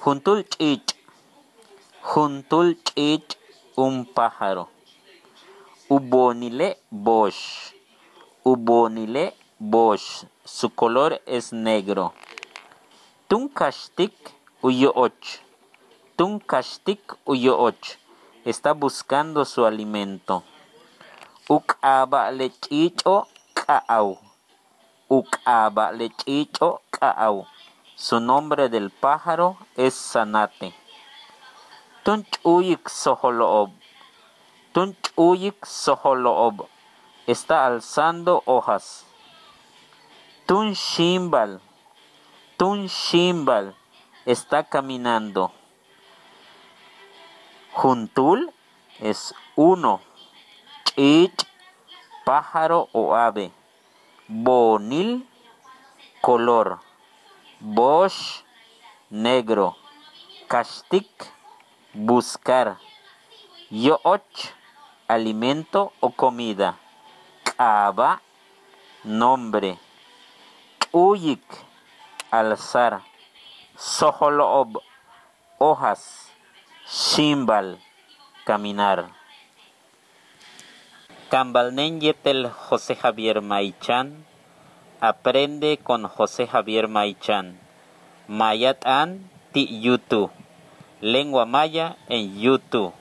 Juntul ch'ich, un pájaro. Ubonile bosh. Ubonile bosh. Su color es negro. Tunkashtik uyooch. Tunkashtik uyooch. Está buscando su alimento. Uk'aba lechicho ka'au. Uk'aba lechicho ka'au. Su nombre del pájaro es Zanate. Tunch'uyik soholoob. Tunch'uyik soholoob. Está alzando hojas. Tunshimbal. Tunshimbal. Está caminando. Juntul es uno. Ch'ich, pájaro o ave. Bonil, color. Bosh, negro. Kashtik, buscar. Yooch, alimento o comida. K'aba, nombre. Uyik, alzar. Soholoob, hojas. Shimbal, caminar. Cambalnen yetel José Javier Maichan. Aprende con José Javier Maichan. Mayat an ti YouTube. Lengua maya en YouTube.